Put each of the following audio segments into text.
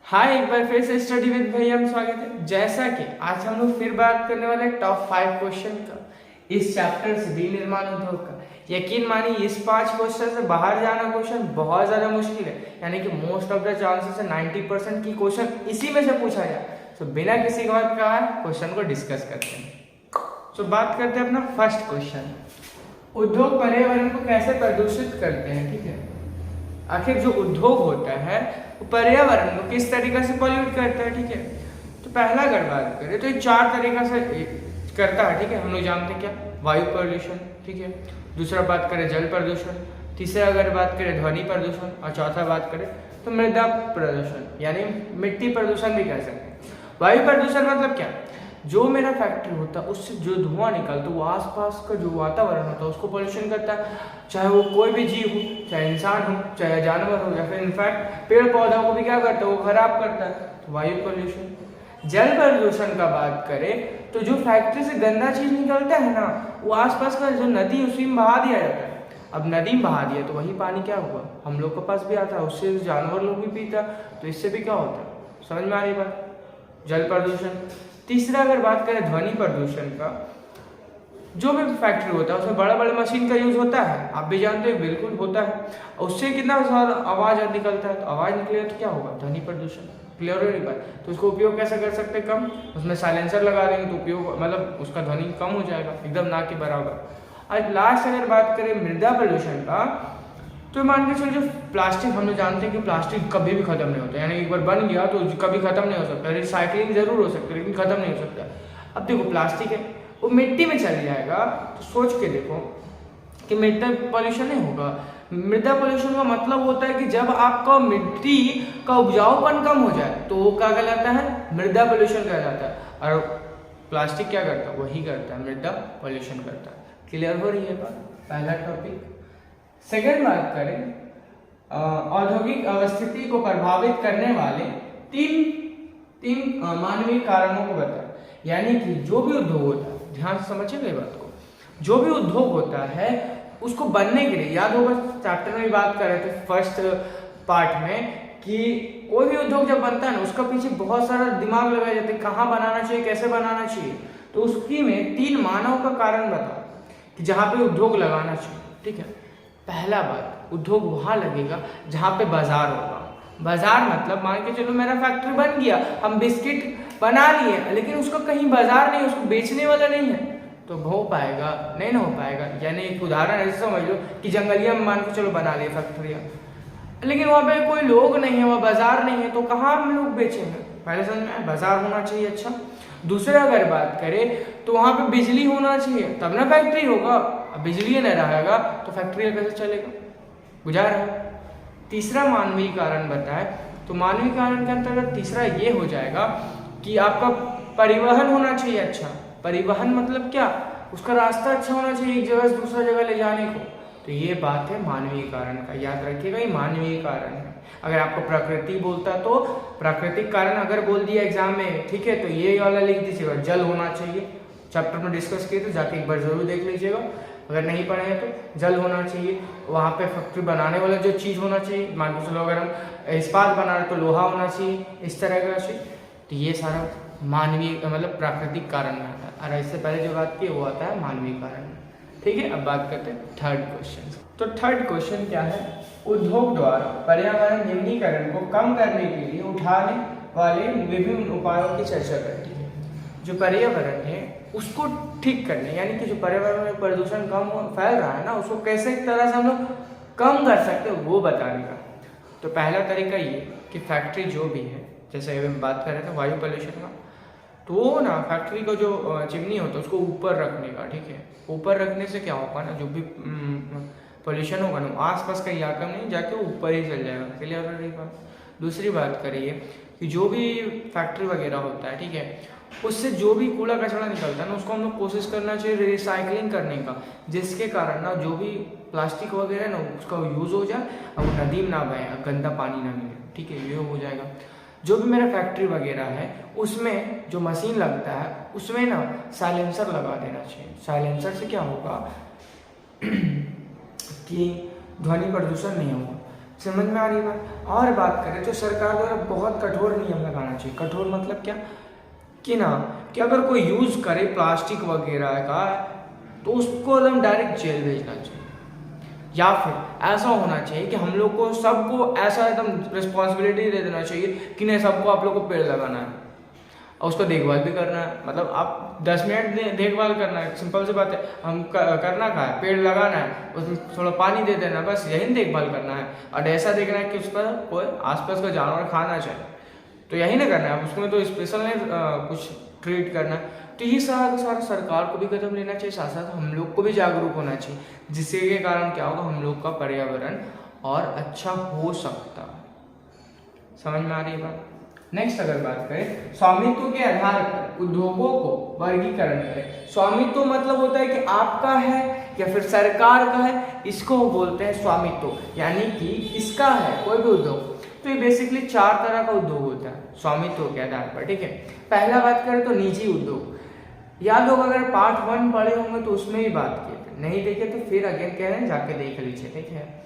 हाय, एक बार फिर से स्टडी विद भैया में स्वागत है। जैसा कि आज हम लोग फिर बात करने वाले हैं टॉप 5 क्वेश्चन का इस चैप्टर से विनिर्माण उद्योग का। यकीन मानिए इस 5 क्वेश्चन से बाहर जाना क्वेश्चन बहुत ज़्यादा मुश्किल है, यानी कि मोस्ट ऑफ द चांसेस है 90% की क्वेश्चन इसी में से पूछा जाए। तो बिना किसी बात का क्वेश्चन को डिस्कस करते हैं। तो बात करते हैं अपना फर्स्ट क्वेश्चन, उद्योग पर्यावरण को कैसे प्रदूषित करते हैं। ठीक है, आखिर जो उद्योग होता है वो पर्यावरण को किस तरीके से पॉल्यूट करता है। ठीक है, तो पहला अगर बात करें तो ये 4 तरीका से करता है। ठीक है, हम लोग जानते हैं क्या, वायु प्रदूषण। ठीक है, दूसरा बात करें जल प्रदूषण, तीसरा अगर बात करें ध्वनि प्रदूषण, और चौथा बात करें तो मृदा प्रदूषण यानी मिट्टी प्रदूषण भी कह सकते हैं। वायु प्रदूषण मतलब क्या, जो मेरा फैक्ट्री होता है उससे जो धुआं निकलता है वो आसपास का जो वातावरण होता है उसको पोल्यूशन करता है, चाहे वो कोई भी जीव हो, चाहे इंसान हो, चाहे जानवर हो, या फिर इनफैक्ट पेड़ पौधों को भी क्या करता है, वो खराब करता है, तो वायु पोल्यूशन। जल प्रदूषण का बात करें तो जो फैक्ट्री से गंदा चीज निकलता है ना, वो आसपास का जो नदी उसी में बहा दिया जाता है। अब नदी में बहा दिया तो वही पानी क्या हुआ, हम लोग के पास भी आता है, उससे जानवर लोग भी पीता, तो इससे भी क्या होता है, समझ में आ रही बात, जल प्रदूषण। तीसरा अगर बात करें ध्वनि प्रदूषण का, जो भी फैक्ट्री होता है उसमें बड़ा बड़ा मशीन का यूज होता है, आप भी जानते हैं, बिल्कुल होता है, उससे कितना ज़्यादा आवाज़ निकलता है, तो आवाज़ निकलेगा तो क्या होगा, ध्वनि प्रदूषण। क्लियर हो रही बात, तो उसको उपयोग कैसे कर सकते हैं, कम, उसमें साइलेंसर लगा देंगे तो उपयोग मतलब उसका ध्वनि कम हो जाएगा, एकदम ना के बराबर। आज लास्ट अगर बात करें मृदा प्रदूषण का, तो मान के चलो जो प्लास्टिक, हम लोग जानते हैं कि प्लास्टिक कभी भी खत्म नहीं होता, यानी एक बार बन गया तो कभी खत्म नहीं हो सकता, रिसाइकलिंग जरूर हो सकता है लेकिन खत्म नहीं हो सकता। अब देखो प्लास्टिक है वो मिट्टी में चल जाएगा, तो सोच के देखो कि मृदा पॉल्यूशन नहीं होगा। मृदा पॉल्यूशन का मतलब होता है कि जब आपका मिट्टी का उपजाऊपन कम हो जाए तो वो क्या कहलाता है, मृदा पॉल्यूशन कहलाता है। और प्लास्टिक क्या करता है, वही करता है, मृदा पॉल्यूशन करता है। क्लियर हो रही है बात, पहला टॉपिक। सेकेंड बात करें औद्योगिक अवस्थिति को प्रभावित करने वाले तीन मानवीय कारणों को बताएं, यानी कि जो भी उद्योग होता है, ध्यान से समझिएगा बात को, जो भी उद्योग होता है उसको बनने के लिए, याद होगा चैप्टर में बात कर रहे थे फर्स्ट पार्ट में कि कोई भी उद्योग जब बनता है ना उसका पीछे बहुत सारा दिमाग लगाया जाता है, कहाँ बनाना चाहिए, कैसे बनाना चाहिए। तो उसकी में 3 मानव का कारण बताओ कि जहाँ पे उद्योग लगाना चाहिए। ठीक है, पहला बात, उद्योग वहाँ लगेगा जहाँ पे बाजार होगा। बाजार मतलब मान के चलो मेरा फैक्ट्री बन गया, हम बिस्किट बना लिए, लेकिन उसका कहीं बाजार नहीं, उसको बेचने वाला नहीं है, तो हो पाएगा नहीं ना हो पाएगा। यानी एक उदाहरण ऐसे समझ लो कि जंगलिया में मान के चलो बना लिए फैक्ट्रियाँ, लेकिन वहाँ पे कोई लोग नहीं है, वहाँ बाजार नहीं है, तो कहाँ हम लोग बेचेंगे, पहले समझ में बाजार होना चाहिए। अच्छा, दूसरा अगर बात करें तो वहाँ पे बिजली होना चाहिए तब ना फैक्ट्री होगा, अब बिजली नहीं रहेगा तो फैक्ट्री कैसे चलेगा, बुझा रहा है। तीसरा मानवीय कारण बताए, तो मानवीय कारण के अंतर्गत तीसरा ये हो जाएगा कि आपका परिवहन होना चाहिए। अच्छा, परिवहन मतलब क्या, उसका रास्ता अच्छा होना चाहिए एक जगह से दूसरा जगह ले जाने को, तो ये बात है मानवीय कारण का, याद रखिएगा ये मानवीय कारण है। अगर आपको प्रकृति बोलता तो प्राकृतिक कारण अगर बोल दिया एग्जाम में, ठीक है, तो ये वाला लिख दीजिएगा, जल होना चाहिए, चैप्टर में डिस्कस किए तो जाके एक बार जरूर देख लीजिएगा, अगर नहीं पढ़े हैं तो जल होना चाहिए। वहाँ पे फैक्ट्री बनाने वाला जो चीज़ होना चाहिए, मान के चलो अगर हम इस्पात बना रहे तो लोहा होना चाहिए, इस तरह का चाहिए, तो ये सारा मानवीय मतलब प्राकृतिक कारण में आता है, और इससे पहले जो बात की वो आता है मानवीय कारण में। ठीक है, अब बात करते हैं थर्ड क्वेश्चन। तो थर्ड क्वेश्चन क्या है, उद्योग द्वारा पर्यावरण निम्नीकरण को कम करने के लिए उठाने वाले विभिन्न उपायों की चर्चा करती है। जो पर्यावरण है उसको ठीक करने, यानी कि जो पर्यावरण में प्रदूषण कम फैल रहा है ना, उसको कैसे एक तरह से हम लोग कम कर सकते हैं वो बताने का। तो पहला तरीका ये कि फैक्ट्री जो भी है, जैसे अभी हम बात कर रहे थे वायु पोल्यूशन का, तो वो ना फैक्ट्री का जो चिमनी होता है उसको ऊपर रखने का। ठीक है, ऊपर रखने से क्या होगा ना, जो भी पोल्यूशन होगा ना आसपास का इलाका में नहीं जाके ऊपर ही चल जाएगा। क्लियर हो रही बात। दूसरी बात करिए कि जो भी फैक्ट्री वगैरह होता है, ठीक है, उससे जो भी कूड़ा कचरा निकलता है ना उसको हम लोग कोशिश करना चाहिए रिसाइकलिंग करने का, जिसके कारण ना जो भी प्लास्टिक वगैरह ना उसका यूज़ हो जाए और वो नदी में ना बहे, गंदा पानी ना मिले। ठीक है, ये हो जाएगा। जो भी मेरा फैक्ट्री वगैरह है उसमें जो मशीन लगता है उसमें ना साइलेंसर लगा देना चाहिए। साइलेंसर से क्या होगा कि ध्वनि प्रदूषण नहीं होगा। समझ में आ रही बात। और बात करें तो सरकार द्वारा बहुत कठोर नियम लगाना चाहिए। कठोर मतलब क्या कि ना कि अगर कोई यूज करे प्लास्टिक वगैरह का तो उसको एकदम डायरेक्ट जेल भेजना चाहिए, या फिर ऐसा होना चाहिए कि हम लोग को सबको ऐसा एकदम रिस्पॉन्सिबिलिटी दे देना चाहिए कि नहीं सबको आप लोग को पेड़ लगाना है और उसको देखभाल भी करना है। मतलब आप 10 मिनट देखभाल करना है, सिंपल सी बात है। हम करना क्या है, पेड़ लगाना है, उसमें थोड़ा पानी दे देना, बस यही देखभाल करना है। और ऐसा देखना है कि उस पर कोई आसपास का जानवर खाना चाहिए, तो यही ना करना है। उसमें तो स्पेशल नहीं कुछ ट्रीट करना है। तो ये सारा सरकार को भी कदम लेना चाहिए, साथ साथ हम लोग को भी जागरूक होना चाहिए, जिससे के कारण क्या होगा, हम लोग का पर्यावरण और अच्छा हो सकता है। समझ में आ रही है बात। नेक्स्ट अगर बात करें स्वामित्व के आधार पर उद्योगों को वर्गीकरण करें। स्वामित्व मतलब होता है कि आपका है या फिर सरकार का है, इसको बोलते हैं स्वामित्व, यानी कि किसका है कोई भी उद्योग। तो ये बेसिकली 4 तरह का उद्योग होता है स्वामित्व के आधार पर, ठीक है। पहला बात करें तो निजी उद्योग। या लोग अगर पार्ट 1 पढ़े होंगे तो उसमें ही बात किए थे, नहीं देखे तो फिर अगेन कह रहे हैं जाके देख लीजिए, ठीक है।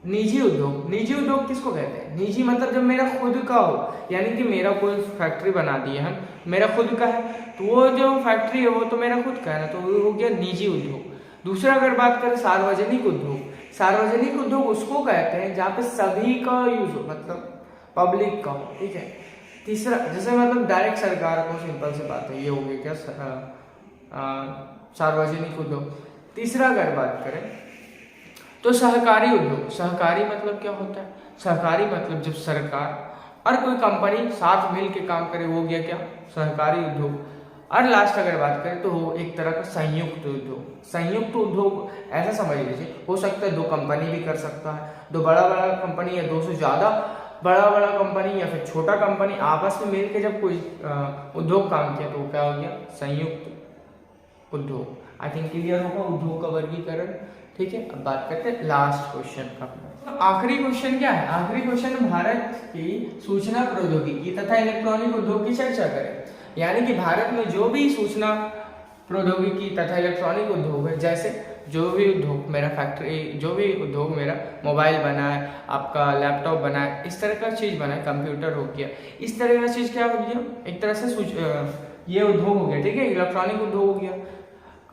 निजी उद्योग, निजी उद्योग किसको कहते हैं? निजी मतलब जब मेरा खुद का हो, यानी कि मेरा कोई फैक्ट्री बना दी है हम, मेरा खुद का है, तो वो जो फैक्ट्री है वो तो मेरा खुद का है ना, तो वो हो गया निजी उद्योग। दूसरा अगर बात करें सार्वजनिक उद्योग। सार्वजनिक उद्योग उसको कहते हैं जहाँ पे सभी का यूज हो, मतलब पब्लिक का हो, ठीक है। तीसरा जैसे मतलब डायरेक्ट सरकार को, सिंपल से बात है, ये हो गया क्या सार्वजनिक उद्योग। तीसरा अगर बात करें तो सहकारी उद्योग। सहकारी मतलब क्या होता है? सहकारी मतलब जब सरकार और कोई कंपनी साथ मिल के काम करे, वो गया क्या सहकारी उद्योग। और लास्ट अगर बात करें तो एक तरह का संयुक्त उद्योग। संयुक्त उद्योग ऐसा समझ लीजिए, हो सकता है 2 कंपनी भी कर सकता है, 2 बड़ा बड़ा कंपनी या 2 से ज़्यादा बड़ा कंपनी या फिर छोटा कंपनी आपस में मिलकर जब कोई उद्योग काम किया तो वो क्या हो गया संयुक्त उद्योग। आई थिंक क्लियर होगा उद्योग का वर्गीकरण, ठीक है। अब बात करते हैं लास्ट क्वेश्चन का। तो आखिरी क्वेश्चन क्या है? आखिरी क्वेश्चन भारत की सूचना प्रौद्योगिकी तथा इलेक्ट्रॉनिक उद्योग की चर्चा करें। यानी कि भारत में जो भी सूचना प्रौद्योगिकी तथा इलेक्ट्रॉनिक उद्योग है, जैसे जो भी उद्योग मेरा फैक्ट्री, जो भी उद्योग मेरा मोबाइल बना है, आपका लैपटॉप बना है, इस तरह का चीज़ बना है, कंप्यूटर हो गया, इस तरह का चीज़ क्या हो गया, एक तरह से ये उद्योग हो गया, ठीक है, इलेक्ट्रॉनिक उद्योग हो गया।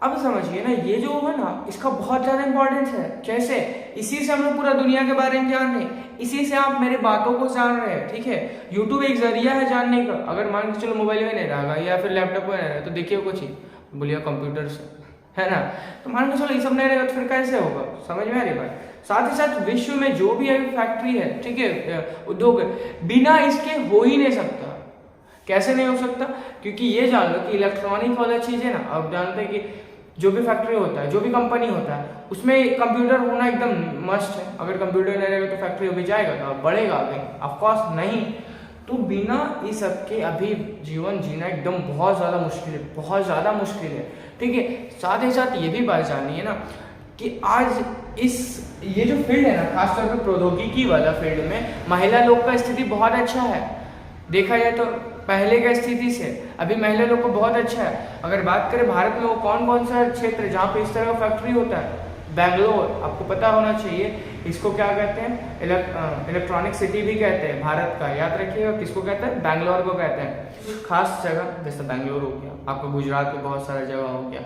अब समझिए ना, ये जो है ना इसका बहुत ज़्यादा इंपॉर्टेंस है। कैसे? इसी से हम लोग पूरा दुनिया के बारे में जान रहे हैं, इसी से आप मेरे बातों को जान रहे हैं, ठीक है। यूट्यूब एक जरिया है जानने का। अगर मान के चलो मोबाइल में नहीं रहेगा या फिर लैपटॉप में नहीं रहेगा तो देखिए कुछ ही बोलिए कंप्यूटर से, है ना। तो मान के चलो ये सब नहीं रहेगा तो फिर कैसे होगा? समझ में आ रही बात। साथ ही साथ विश्व में जो भी फैक्ट्री है, ठीक है, उद्योग है, बिना इसके हो ही नहीं सकता। कैसे नहीं हो सकता? क्योंकि ये जान लो कि इलेक्ट्रॉनिक वाला चीज़ है ना, आप जानते हैं कि जो भी फैक्ट्री होता है, जो भी कंपनी होता है, उसमें कंप्यूटर होना एकदम मस्ट है। अगर कंप्यूटर नहीं रहेगा तो फैक्ट्री अभी जाएगा तो बढ़ेगा आगे? ऑफकोर्स नहीं। तो बिना इस सब के अभी जीवन जीना एकदम बहुत ज़्यादा मुश्किल है, बहुत ज़्यादा मुश्किल है, ठीक है। साथ ही साथ ये भी बात जाननी है ना कि आज ये जो फील्ड है ना, खासतौर पर प्रौद्योगिकी वाला फील्ड में महिला लोग का स्थिति बहुत अच्छा है। देखा जाए तो पहले की स्थिति से अभी महिला लोग को बहुत अच्छा है। अगर बात करें भारत में वो कौन कौन सा क्षेत्र है जहाँ पे इस तरह का फैक्ट्री होता है? बेंगलोर, आपको पता होना चाहिए। इसको क्या कहते हैं? इलेक्ट्रॉनिक सिटी भी कहते हैं भारत का, याद रखिएगा। किसको कहते हैं? बेंगलोर को कहते हैं। खास जगह जैसे बेंगलोर हो गया, आपका गुजरात में बहुत सारा जगह हो गया,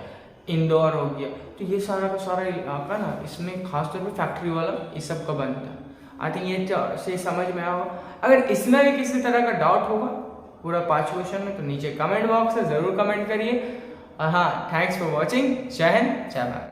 इंदौर हो गया, तो ये सारा का सारा इलाका ना, इसमें खासतौर पर फैक्ट्री वाला इस सब का बनता है। आई थिंक ये से समझ में आया। अगर इसमें भी किसी तरह का डाउट होगा पूरा 5 क्वेश्चन में तो नीचे कमेंट बॉक्स है, ज़रूर कमेंट करिए। और हाँ, थैंक्स फॉर वॉचिंग। जय हिंद, जय भारत।